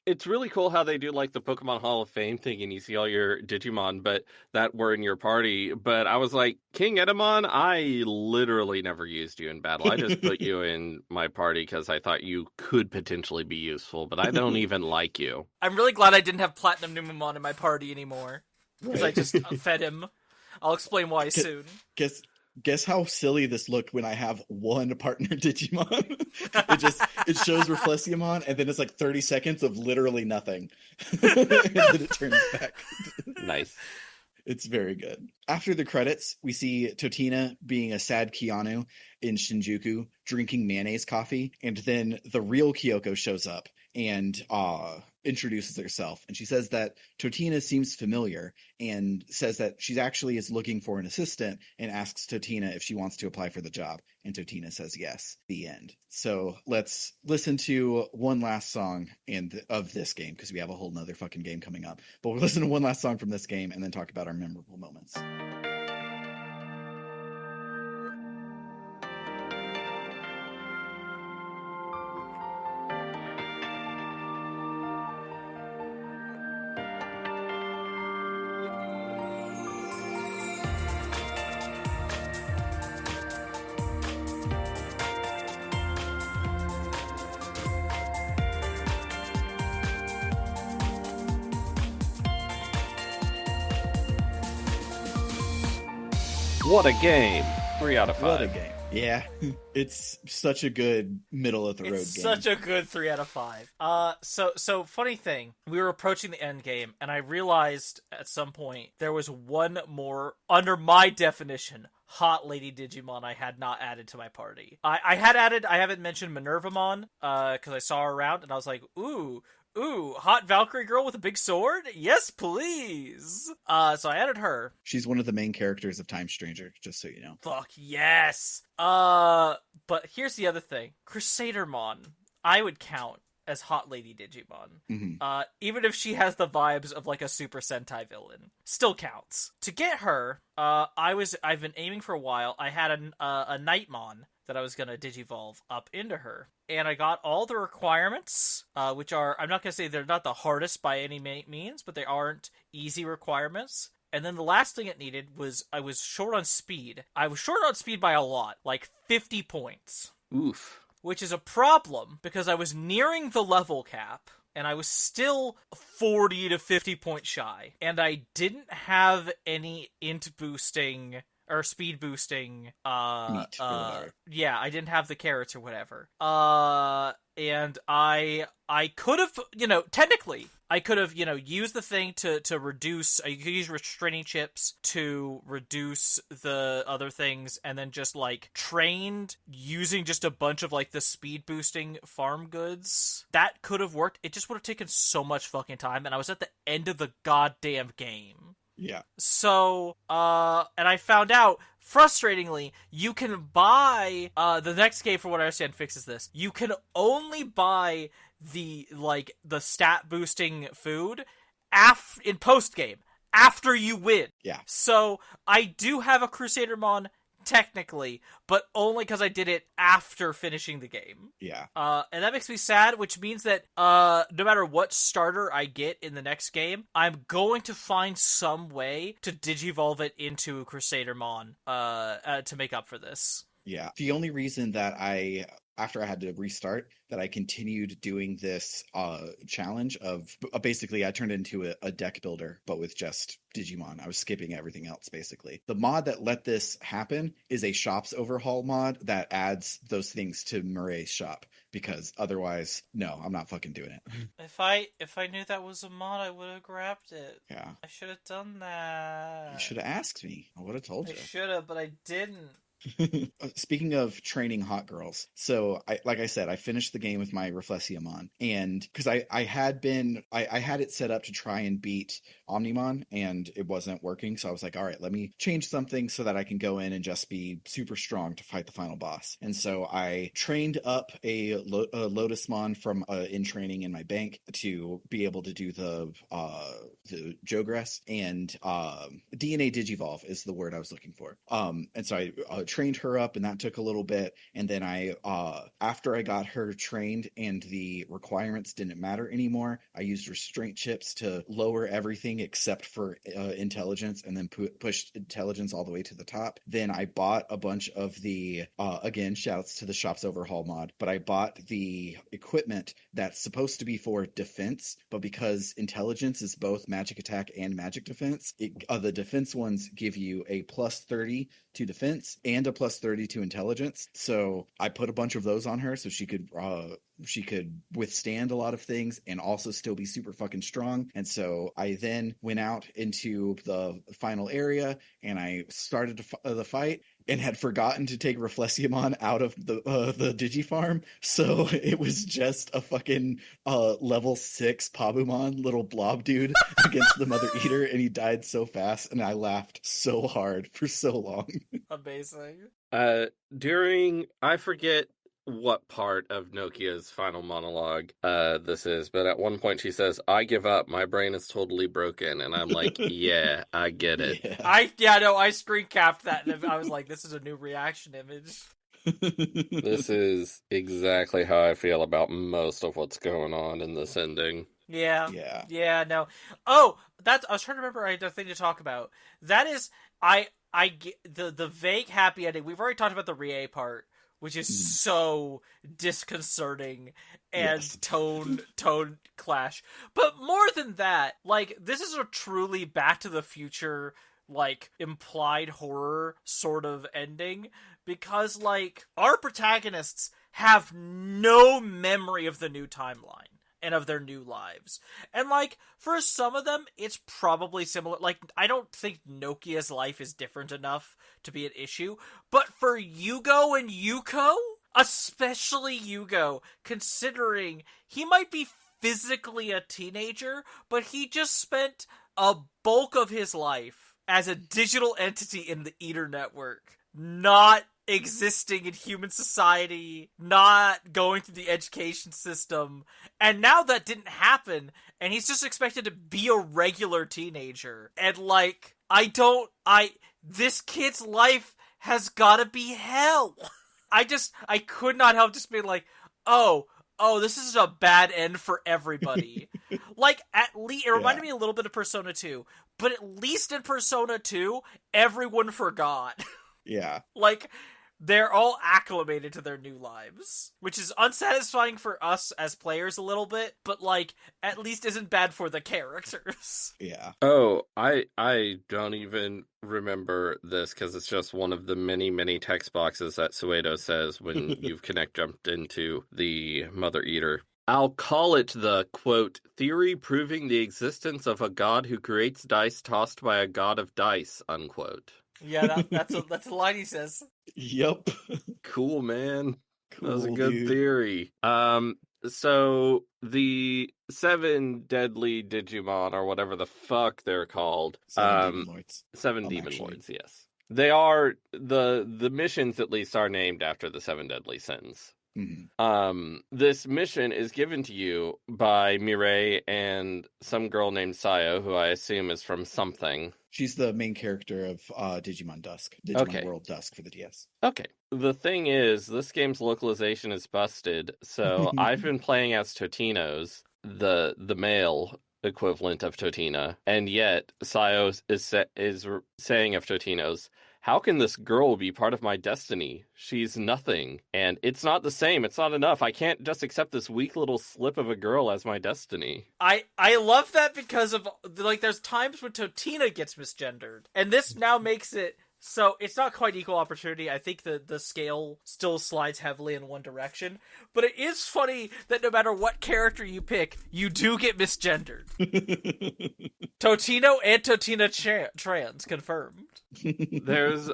it's really cool how they do like the Pokemon Hall of Fame thing and you see all your Digimon but that were in your party. But I was like, King Edamon, I literally never used you in battle. I just put you in my party because I thought you could potentially be useful, but I don't even like you. I'm really glad I didn't have Platinum Numemon in my party anymore. Because I just fed him. I'll explain why soon. Guess how silly this looked when I have one partner Digimon. it shows Reflexiamon, and then it's like 30 seconds of literally nothing. And then it turns back. Nice. It's very good. After the credits, we see Totina being a sad Keanu in Shinjuku, drinking mayonnaise coffee, and then the real Kyoko shows up and introduces herself. And she says that Totina seems familiar and says that she actually is looking for an assistant and asks Totina if she wants to apply for the job. And Totina says yes. The end. So let's listen to one last song of this game, because we have a whole nother fucking game coming up. But we'll listen to one last song from this game and then talk about our memorable moments. What a game! 3 out of 5. What a game. Yeah, it's such a good middle of the road game. It's such a good 3 out of 5. So funny thing, we were approaching the end game, and I realized at some point there was one more, under my definition, hot lady Digimon I had not added to my party. I haven't mentioned Minervamon, because I saw her around, and I was like, ooh, hot Valkyrie girl with a big sword? Yes, please. So I added her. She's one of the main characters of Time Stranger, just so you know. Fuck yes. But here's the other thing. Crusadermon, I would count as hot lady Digimon. Mm-hmm. Even if she has the vibes of like a Super Sentai villain, still counts. To get her, I've been aiming for a while. I had a Nightmon that I was gonna digivolve up into her, and I got all the requirements, which are, I'm not gonna say they're not the hardest by any means, but they aren't easy requirements. And then the last thing it needed was, I was short on speed. I was short on speed by a lot, like 50 points. Oof. Which is a problem, because I was nearing the level cap, and I was still 40 to 50 points shy. And I didn't have any int boosting or speed boosting Meat or whatever. Yeah, I didn't have the carrots or whatever. And I could have, technically I could have, used the thing to reduce, I could use restraining chips to reduce the other things, and then just like trained using just a bunch of like the speed boosting farm goods. That could have worked. It just would have taken so much fucking time, and I was at the end of the goddamn game. Yeah. So, and I found out, frustratingly, you can buy, the next game, for what I understand, fixes this. You can only buy the stat boosting food in post game, after you win. Yeah. So, I do have a Crusadermon, technically, but only because I did it after finishing the game. Yeah. And that makes me sad, which means that no matter what starter I get in the next game, I'm going to find some way to digivolve it into Crusadermon to make up for this. Yeah. The only reason that after I had to restart, that I continued doing this challenge of basically I turned into a deck builder, but with just Digimon. I was skipping everything else, basically. The mod that let this happen is a shops overhaul mod that adds those things to Murray's shop, because otherwise, no, I'm not fucking doing it. If I knew that was a mod, I would have grabbed it. Yeah. I should have done that. You should have asked me. I would have told you. I should have, but I didn't. Speaking of training hot girls, so like I said, I finished the game with my Reflexiamon, and because I had it set up to try and beat Omnimon, and it wasn't working, so I was like, all right, let me change something so that I can go in and just be super strong to fight the final boss. And so I trained up a Lotusmon from in training in my bank to be able to do the Jogress, and DNA Digivolve is the word I was looking for. And so I trained her up, and that took a little bit, and then I after I got her trained and the requirements didn't matter anymore, I used restraint chips to lower everything except for intelligence, and then pushed intelligence all the way to the top. Then I bought a bunch of the again, shouts to the shops overhaul mod, but I bought the equipment that's supposed to be for defense, but because intelligence is both magic attack and magic defense, the defense ones give you a plus 30 to defense and a plus 30 to intelligence. So I put a bunch of those on her so she could withstand a lot of things and also still be super fucking strong. And so I then went out into the final area, and I started the fight, and had forgotten to take Reflexiamon out of the Digifarm. So it was just a fucking level 6 Pabumon, little blob dude, against the Mother Eater, and he died so fast, and I laughed so hard for so long. Amazing. I forget what part of Nokia's final monologue this is, but at one point she says, "I give up, my brain is totally broken," and I'm like, yeah, I get it. Yeah. I screen capped that, and I was like, this is a new reaction image. This is exactly how I feel about most of what's going on in this ending. Yeah, no. Oh, I was trying to remember I had a thing to talk about. That is, I get the vague happy ending. We've already talked about the Rie part, which is so disconcerting and Yes. tone clash. But more than that, like, this is a truly Back to the Future, like implied horror sort of ending, because like our protagonists have no memory of the new timeline and of their new lives. And like for some of them it's probably similar. Like I don't think Nokia's life is different enough to be an issue, but for Yugo and Yuko, especially Yugo, considering he might be physically a teenager, but he just spent a bulk of his life as a digital entity in the Eater network, not existing in human society, not going through the education system, and now that didn't happen, and he's just expected to be a regular teenager. And like, this kid's life has gotta be hell. I could not help just being like, oh, this is a bad end for everybody. Like, at least, it reminded me a little bit of Persona 2, but at least in Persona 2, everyone forgot. Yeah. Like, they're all acclimated to their new lives, which is unsatisfying for us as players a little bit, but like, at least isn't bad for the characters. Yeah. Oh, I don't even remember this because it's just one of the many text boxes that Suedo says when you've jumped into the Mother Eater. I'll call it the, quote, theory proving the existence of a god who creates dice tossed by a god of dice, unquote. Yeah, that's a line he says. Yep. Cool, man. Cool, that was a good dude. theory. So the 7 deadly Digimon, or whatever the fuck they're called, 7 Demon Lords. 7 Demon Lords, yes. They are the missions at least are named after the 7 deadly sins. Mm-hmm. This mission is given to you by Mireille and some girl named Sayo, who I assume is from something. She's the main character of Digimon Dusk. Digimon World Dusk for the DS. Okay. The thing is, this game's localization is busted, so I've been playing as Totino's, the male equivalent of Totina, and yet Sayo is saying of Totino's, how can this girl be part of my destiny? She's nothing. And it's not the same. It's not enough. I can't just accept this weak little slip of a girl as my destiny. I love that because of, like, there's times when Totina gets misgendered. And this now makes it so it's not quite equal opportunity. I think the scale still slides heavily in one direction. But it is funny that no matter what character you pick, you do get misgendered. Totino and Totina trans, confirmed. There's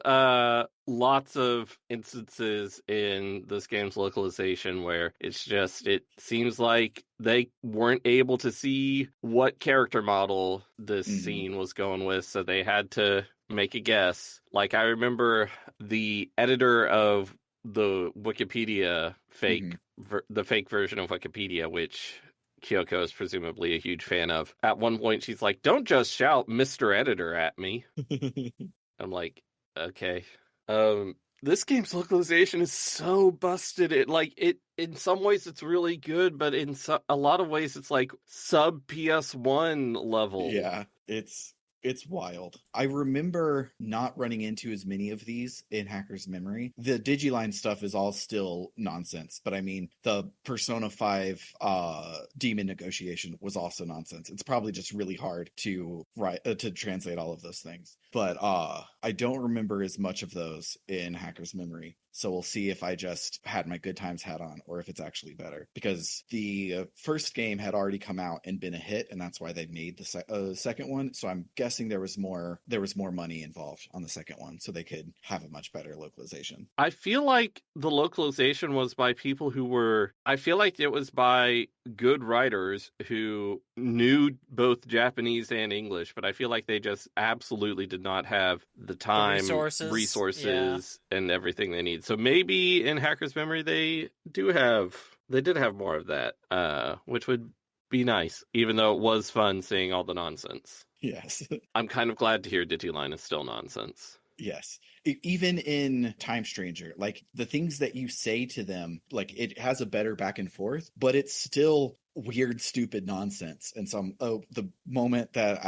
lots of instances in this game's localization where it seems like they weren't able to see what character model this scene was going with, so they had to make a guess. Like, I remember the editor of the Wikipedia the fake version of Wikipedia, which Kyoko is presumably a huge fan of. At one point, she's like, "Don't just shout Mr. Editor at me." I'm like, okay. This game's localization is so busted. In some ways it's really good, but in a lot of ways it's like sub PS1 level. Yeah, it's wild. I remember not running into as many of these in Hacker's Memory. The Digiline stuff is all still nonsense, but I mean, the Persona 5 demon negotiation was also nonsense. It's probably just really hard to to translate all of those things. But I don't remember as much of those in Hacker's Memory. So we'll see if I just had my good times hat on or if it's actually better. Because the first game had already come out and been a hit, and that's why they made the second one. So I'm guessing there was more money involved on the second one, so they could have a much better localization. I feel like the localization was by people I feel like it was by good writers who knew both Japanese and English, but I feel like they just absolutely did not have the time, resources and everything they need. So maybe in Hacker's Memory they did have more of that, which would be nice, even though it was fun seeing all the nonsense. Yes. I'm kind of glad to hear Digiline is still nonsense. Yes. Even in Time Stranger, like the things that you say to them, like it has a better back and forth, but it's still weird, stupid nonsense. And the moment that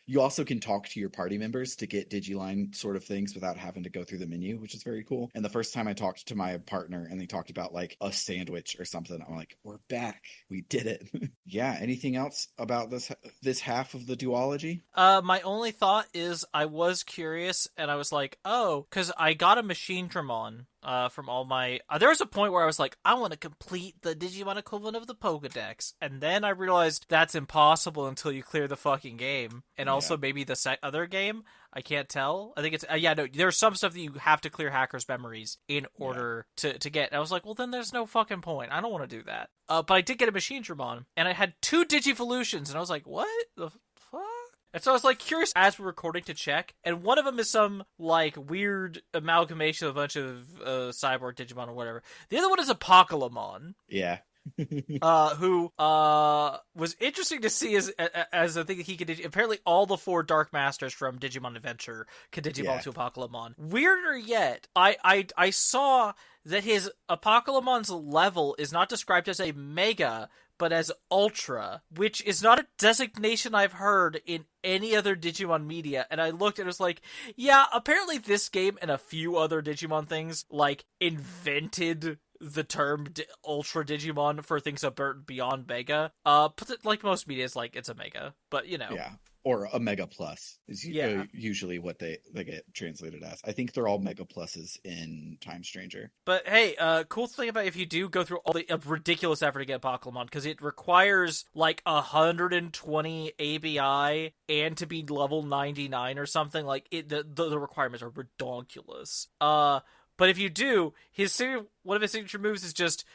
you also can talk to your party members to get Digiline sort of things without having to go through the menu, which is very cool. And the first time I talked to my partner and they talked about like a sandwich or something, I'm like, we're back. We did it. Yeah. Anything else about this half of the duology? My only thought is I was curious, and I was like, oh, because I got a machine Dramon from all my... there was a point where I was like, I want to complete the Digimon equivalent of the Pokedex, and then I realized that's impossible until you clear the fucking game, and also maybe the other game. I can't tell. I think it's... no, there's some stuff that you have to clear hackers' memories in order to get. And I was like, well, then there's no fucking point. I don't want to do that. But I did get a machine Dramon, and I had 2 Digivolutions, and I was like, what the fuck? And so I was like curious as we're recording to check, and one of them is some like weird amalgamation of a bunch of cyborg Digimon or whatever. The other one is Apocalypse. Yeah. Who was interesting to see as a thing that he could apparently all the 4 Dark Masters from Digimon Adventure can Digimon to Apocalypse. Weirder yet, I saw that his Apocalypse's level is not described as a Mega, but as Ultra, which is not a designation I've heard in any other Digimon media. And I looked and it was like, yeah, apparently this game and a few other Digimon things, like, invented the term Ultra Digimon for things beyond Mega. But like most media is like, it's a Mega, but you know. Yeah. Or a Mega Plus is usually what they get translated as. I think they're all Mega Pluses in Time Stranger. But hey, cool thing about if you do go through all the ridiculous effort to get Pokemon, because it requires like 120 ABI and to be level 99 or something. Like the requirements are ridiculous. But if you do, one of his signature moves is just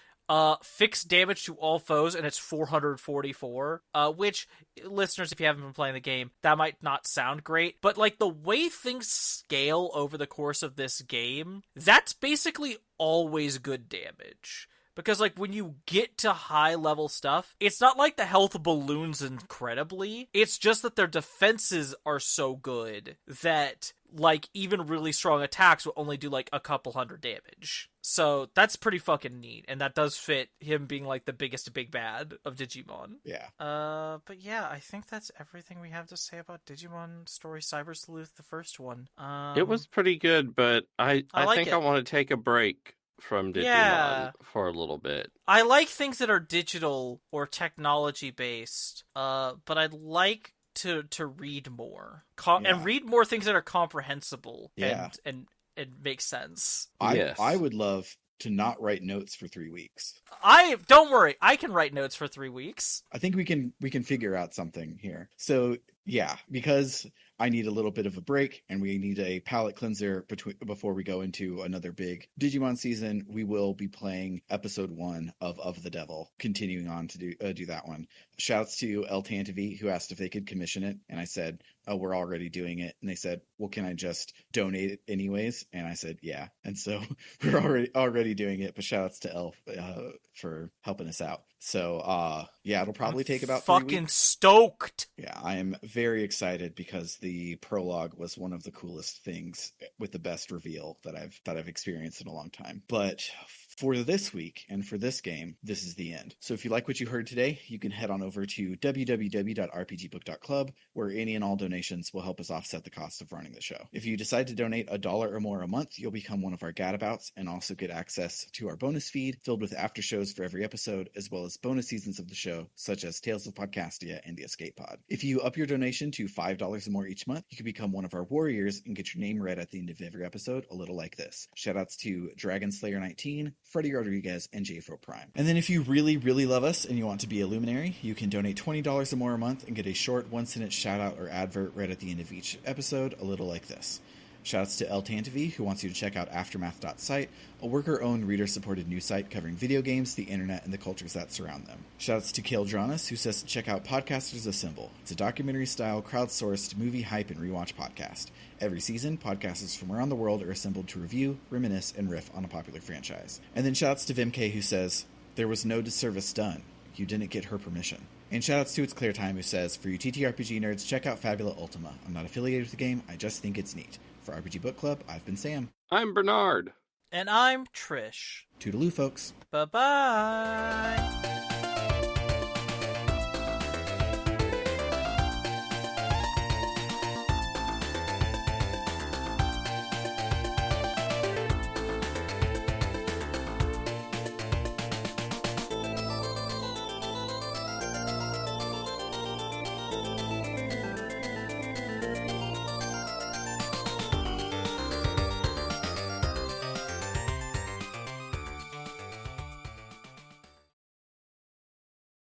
fixed damage to all foes, and it's 444, which, listeners, if you haven't been playing the game, that might not sound great, but like the way things scale over the course of this game, that's basically always good damage. Because, like, when you get to high-level stuff, it's not like the health balloons incredibly. It's just that their defenses are so good that, like, even really strong attacks will only do, like, a couple hundred damage. So that's pretty fucking neat, and that does fit him being, like, the biggest big bad of Digimon. Yeah. But yeah, I think that's everything we have to say about Digimon Story Cyber Sleuth, the first one. It was pretty good, but I like think it. I want to take a break from Digimon for a little bit. I like things that are digital or technology based, but I'd like to read more and read more things that are comprehensible and make sense. I would love to not write notes for 3 weeks. Don't worry, I can write notes for 3 weeks. I think we can figure out something here. So yeah, because I need a little bit of a break and we need a palate cleanser before we go into another big Digimon season, we will be playing episode 1 of the Devil, continuing on to do that one. Shouts to El Tantavi, who asked if they could commission it, and I said, oh, we're already doing it. And they said, well, can I just donate it anyways? And I said, yeah. And so we're already doing it, but shoutouts to Elf for helping us out. So it'll probably take about 3 weeks. Fucking stoked. Yeah, I am very excited because the prologue was one of the coolest things with the best reveal that I've experienced in a long time. But for this week and for this game, this is the end. So if you like what you heard today, you can head on over to www.rpgbook.club, where any and all donations will help us offset the cost of running the show. If you decide to donate $1 or more a month, you'll become one of our gadabouts and also get access to our bonus feed filled with after shows for every episode, as well as bonus seasons of the show, such as Tales of Podcastia and the Escape Pod. If you up your donation to $5 or more each month, you can become one of our warriors and get your name read at the end of every episode, a little like this. Shoutouts to Dragon Slayer 19, Freddie Rodriguez, and JFO Prime. And then if you really, really love us and you want to be a luminary, you can donate $20 or more a month and get a short one-sentence shout-out or advert right at the end of each episode, a little like this. Shoutouts to El Tantavi, who wants you to check out Aftermath.site, a worker-owned, reader-supported news site covering video games, the internet, and the cultures that surround them. Shoutouts to Kale Jonas, who says to check out Podcasters Assemble. It's a documentary-style, crowdsourced, movie hype and rewatch podcast. Every season, podcasters from around the world are assembled to review, reminisce, and riff on a popular franchise. And then shoutouts to Vimk, who says, there was no disservice done. You didn't get her permission. And shoutouts to It's Clear Time, who says, for you TTRPG nerds, check out Fabula Ultima. I'm not affiliated with the game, I just think it's neat. For RPG Book Club, I've been Sam. I'm Bernard. And I'm Trish. Toodaloo, folks. Bye-bye.